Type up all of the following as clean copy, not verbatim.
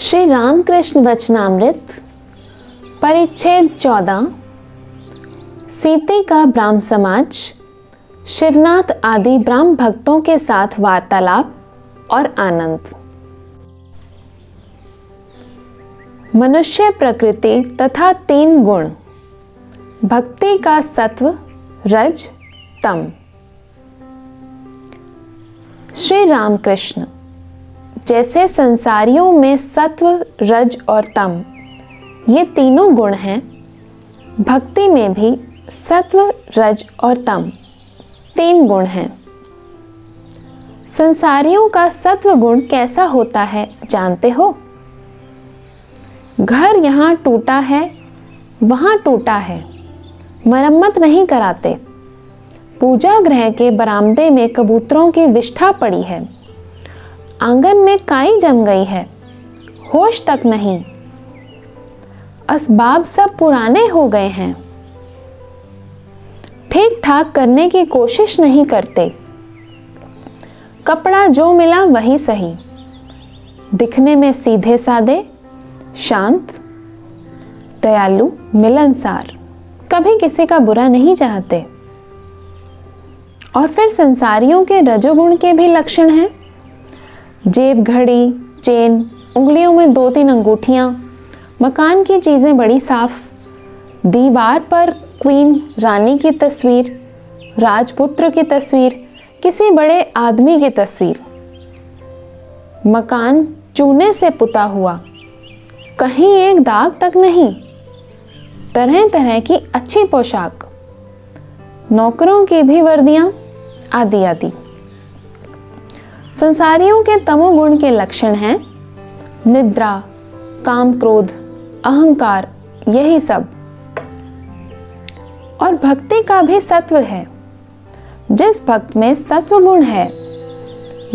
श्री रामकृष्ण वचनामृत परिच्छेद 14 सीते का ब्राह्म समाज, शिवनाथ आदि ब्राह्म भक्तों के साथ वार्तालाप और आनंद। मनुष्य प्रकृति तथा 3 गुण, भक्ति का सत्व, रज, तम। श्री रामकृष्ण, जैसे संसारियों में सत्व, रज और तम ये तीनों गुण हैं, भक्ति में भी सत्व, रज और तम 3 गुण हैं। संसारियों का सत्व गुण कैसा होता है जानते हो? घर यहाँ टूटा है, वहाँ टूटा है, मरम्मत नहीं कराते। पूजा गृह के बरामदे में कबूतरों की विष्ठा पड़ी है, आंगन में काई जम गई है, होश तक नहीं। असबाब सब पुराने हो गए हैं, ठीक ठाक करने की कोशिश नहीं करते। कपड़ा जो मिला वही सही, दिखने में सीधे सादे, शांत, दयालु, मिलनसार, कभी किसी का बुरा नहीं चाहते। और फिर संसारियों के रजोगुण के भी लक्षण हैं। जेब घड़ी, चेन, उंगलियों में 2-3 अंगूठियां, मकान की चीजें बड़ी साफ, दीवार पर क्वीन रानी की तस्वीर, राजपुत्र की तस्वीर, किसी बड़े आदमी की तस्वीर। मकान चूने से पुता हुआ, कहीं एक दाग तक नहीं। तरह तरह की अच्छी पोशाक, नौकरों की भी वर्दियां, आदि आदि। संसारियों के तमोगुण के लक्षण हैं निद्रा, काम, क्रोध, अहंकार, यही सब। और भक्ति का भी सत्व है। जिस भक्त में सत्व गुण है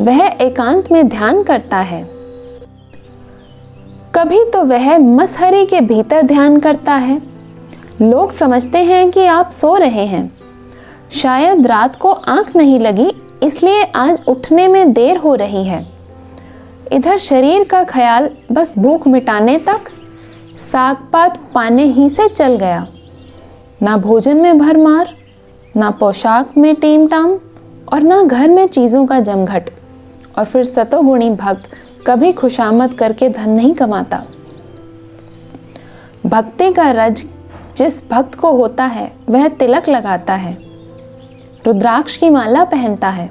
वह एकांत में ध्यान करता है। कभी तो वह मसहरी के भीतर ध्यान करता है। लोग समझते हैं कि आप सो रहे हैं, शायद रात को आंख नहीं लगी इसलिए आज उठने में देर हो रही है। इधर शरीर का ख्याल बस भूख मिटाने तक, साग पात पाने ही से चल गया। ना भोजन में भरमार, ना पोशाक में टीम टाम, और ना घर में चीज़ों का जमघट। और फिर सतोगुणी भक्त कभी खुशामद करके धन नहीं कमाता। भक्ति का रज जिस भक्त को होता है वह तिलक लगाता है, रुद्राक्ष की माला पहनता है,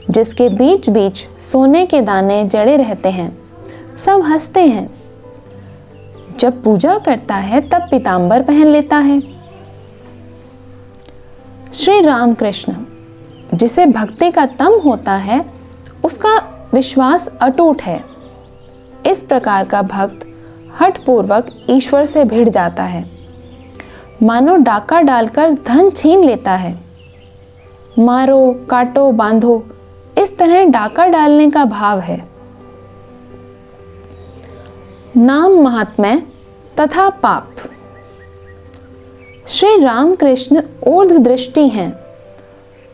जिसके बीच बीच सोने के दाने जड़े रहते हैं। सब हंसते हैं। जब पूजा करता है तब पीतांबर पहन लेता है। श्री रामकृष्ण, जिसे भक्ति का तम होता है उसका विश्वास अटूट है। इस प्रकार का भक्त हठपूर्वक ईश्वर से भिड़ जाता है, मानो डाका डालकर धन छीन लेता है। मारो, काटो, बांधो, इस तरह डाका डालने का भाव है। नाम महात्म्य तथा पाप। श्री रामकृष्ण ऊर्ध्व दृष्टि हैं,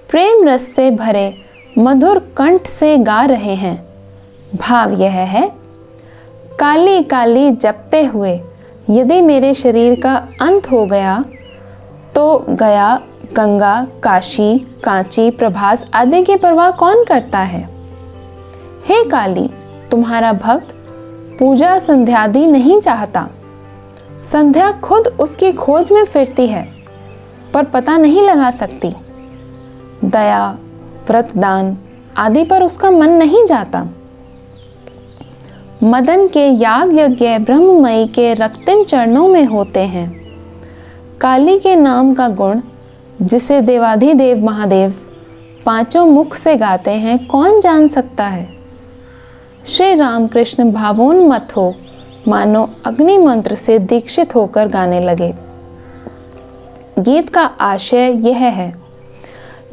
प्रेम रस से भरे मधुर कंठ से गा रहे हैं। भाव यह है, काली काली जपते हुए यदि मेरे शरीर का अंत हो गया तो गया। गंगा, काशी, कांची, प्रभास आदि की परवाह कौन करता है? हे काली, तुम्हारा भक्त पूजा संध्यादि नहीं चाहता। संध्या खुद उसकी खोज में फिरती है पर पता नहीं लगा सकती। दया, व्रत, दान आदि पर उसका मन नहीं जाता। मदन के याग यज्ञ ब्रह्ममयी के रक्तिम चरणों में होते हैं। काली के नाम का गुण जिसे देवाधिदेव महादेव 5 मुख से गाते हैं कौन जान सकता है? श्री रामकृष्ण भावोन्मत्त हो मानो अग्नि मंत्र से दीक्षित होकर गाने लगे। गीत का आशय यह है,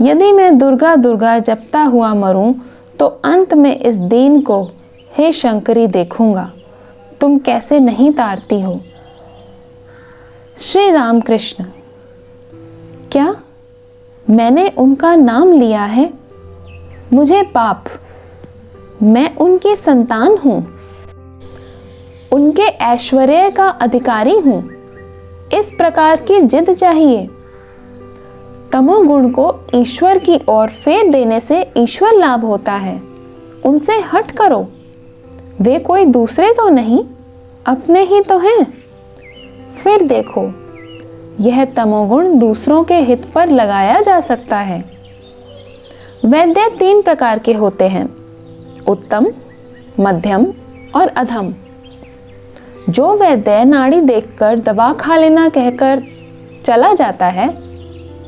यदि मैं दुर्गा दुर्गा जपता हुआ मरूं तो अंत में इस दीन को हे शंकरी देखूंगा, तुम कैसे नहीं तारती हो। श्री रामकृष्ण, क्या मैंने उनका नाम लिया है? मुझे पाप, मैं उनकी संतान हूं। उनके ऐश्वर्य का अधिकारी हूं, इस प्रकार की जिद चाहिए। तमोगुण को ईश्वर की ओर फेर देने से ईश्वर लाभ होता है, उनसे हट करो। वे कोई दूसरे तो नहीं, अपने ही तो हैं। फिर देखो, यह तमोगुण दूसरों के हित पर लगाया जा सकता है। वैद्य 3 प्रकार के होते हैं, उत्तम, मध्यम और अधम। जो वैद्य नाड़ी देखकर दवा खा लेना कहकर चला जाता है,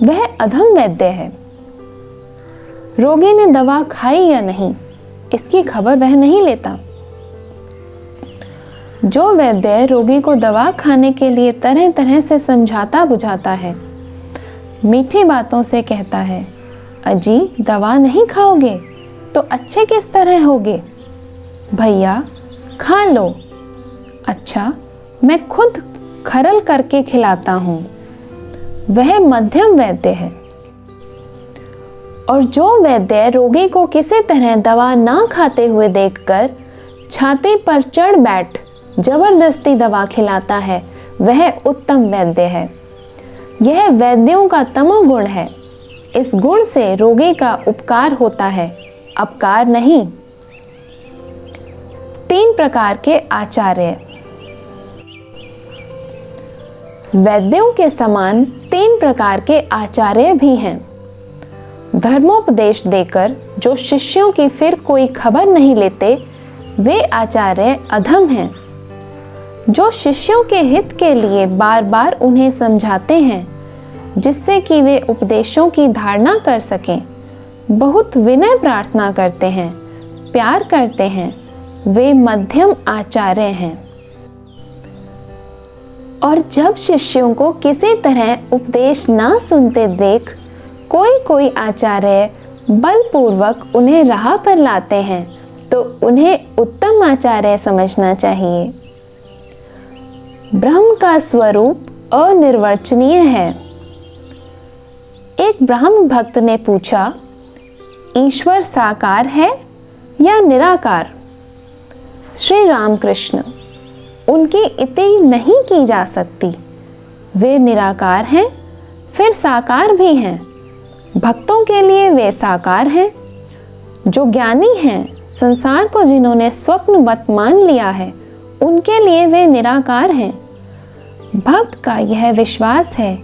वह अधम वैद्य है। रोगी ने दवा खाई या नहीं, इसकी खबर वह नहीं लेता। जो वैद्य रोगी को दवा खाने के लिए तरह तरह से समझाता बुझाता है, मीठी बातों से कहता है, अजी दवा नहीं खाओगे तो अच्छे किस तरह होगे, भैया खा लो, अच्छा मैं खुद खरल करके खिलाता हूँ, वह मध्यम वैद्य है। और जो वैद्य रोगी को किसी तरह दवा ना खाते हुए देखकर छाती पर चढ़ बैठ जबरदस्ती दवा खिलाता है, वह उत्तम वैद्य है। यह वैद्यों का तमोगुण है। इस गुण से रोगी का उपकार होता है, अपकार नहीं। 3 प्रकार के आचार्य। वैद्यों के समान 3 प्रकार के आचार्य भी हैं। धर्मोपदेश देकर जो शिष्यों की फिर कोई खबर नहीं लेते, वे आचार्य अधम हैं। जो शिष्यों के हित के लिए बार बार उन्हें समझाते हैं, जिससे कि वे उपदेशों की धारणा कर सकें, बहुत विनय प्रार्थना करते हैं, प्यार करते हैं, वे मध्यम आचार्य हैं। और जब शिष्यों को किसी तरह उपदेश ना सुनते देख कोई आचार्य बलपूर्वक उन्हें राह पर लाते हैं, तो उन्हें उत्तम आचार्य समझना चाहिए। ब्रह्म का स्वरूप अनिर्वचनीय है। एक ब्राह्मण भक्त ने पूछा, ईश्वर साकार है या निराकार? श्री रामकृष्ण, उनकी इति नहीं की जा सकती। वे निराकार हैं, फिर साकार भी हैं। भक्तों के लिए वे साकार हैं। जो ज्ञानी हैं, संसार को जिन्होंने स्वप्नवत मान लिया है, उनके लिए वे निराकार हैं। भक्त का यह विश्वास है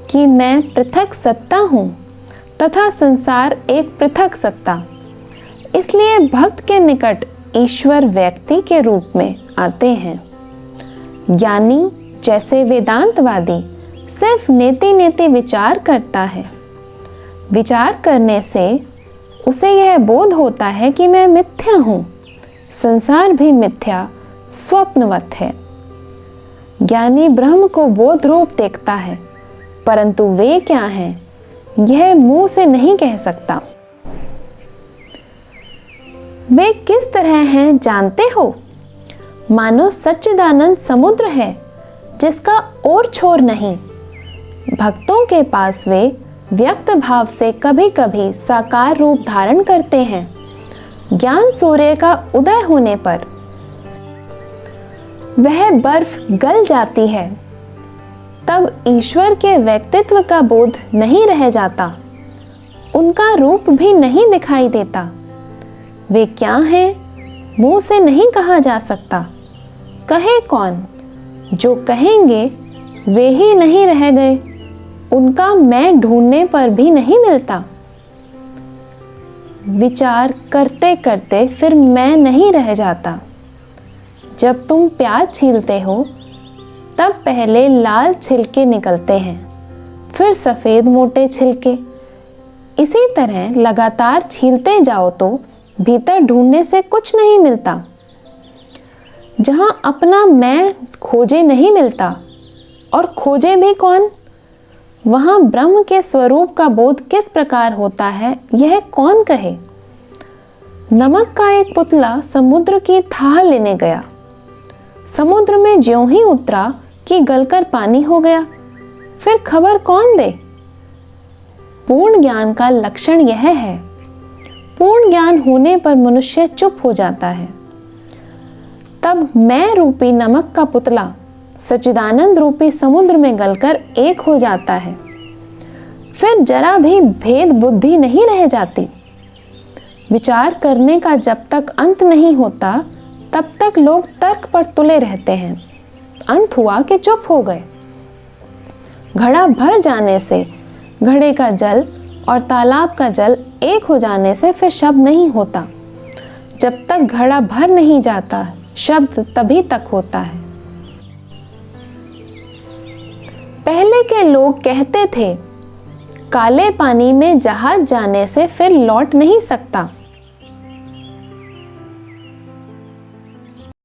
कि मैं पृथक सत्ता हूँ तथा संसार एक पृथक सत्ता, इसलिए भक्त के निकट ईश्वर व्यक्ति के रूप में आते हैं। ज्ञानी जैसे वेदांतवादी सिर्फ नेति नेति विचार करता है। विचार करने से उसे यह बोध होता है कि मैं मिथ्या हूँ, संसार भी मिथ्या स्वप्नवत है। ज्ञानी ब्रह्म को बोध रूप देखता है, परंतु वे क्या हैं, यह मुंह से नहीं कह सकता। वे किस तरह हैं जानते हो? मानो सच्चिदानंद समुद्र है, जिसका और छोर नहीं। भक्तों के पास वे व्यक्त भाव से कभी कभी साकार रूप धारण करते हैं। ज्ञान सूर्य का उदय होने पर वह बर्फ गल जाती है, तब ईश्वर के व्यक्तित्व का बोध नहीं रह जाता, उनका रूप भी नहीं दिखाई देता। वे क्या हैं, मुंह से नहीं कहा जा सकता। कहे कौन? जो कहेंगे वे ही नहीं रह गए, उनका मैं ढूंढने पर भी नहीं मिलता। विचार करते करते फिर मैं नहीं रह जाता। जब तुम प्याज छीलते हो, तब पहले लाल छिलके निकलते हैं, फिर सफ़ेद मोटे छिलके। इसी तरह लगातार छीलते जाओ तो भीतर ढूंढने से कुछ नहीं मिलता। जहाँ अपना मैं खोजे नहीं मिलता, और खोजे भी कौन, वहाँ ब्रह्म के स्वरूप का बोध किस प्रकार होता है, यह कौन कहे। नमक का एक पुतला समुद्र की थाह लेने गया। समुद्र में ज्यों ही उतरा कि गलकर पानी हो गया, फिर खबर कौन दे। पूर्ण ज्ञान का लक्षण यह है। पूर्ण ज्ञान होने पर मनुष्य चुप हो जाता है। तब मैं रूपी नमक का पुतला सच्चिदानंद रूपी समुद्र में गलकर एक हो जाता है। फिर जरा भी भेद बुद्धि नहीं रह जाती। विचार करने का जब तक अंत नहीं होता तब तक लोग तर्क पर तुले रहते हैं। अंत हुआ कि चुप हो गए। घड़ा भर जाने से घड़े का जल और तालाब का जल एक हो जाने से फिर शब्द नहीं होता। जब तक घड़ा भर नहीं जाता शब्द तभी तक होता है। पहले के लोग कहते थे काले पानी में जहाज जाने से फिर लौट नहीं सकता।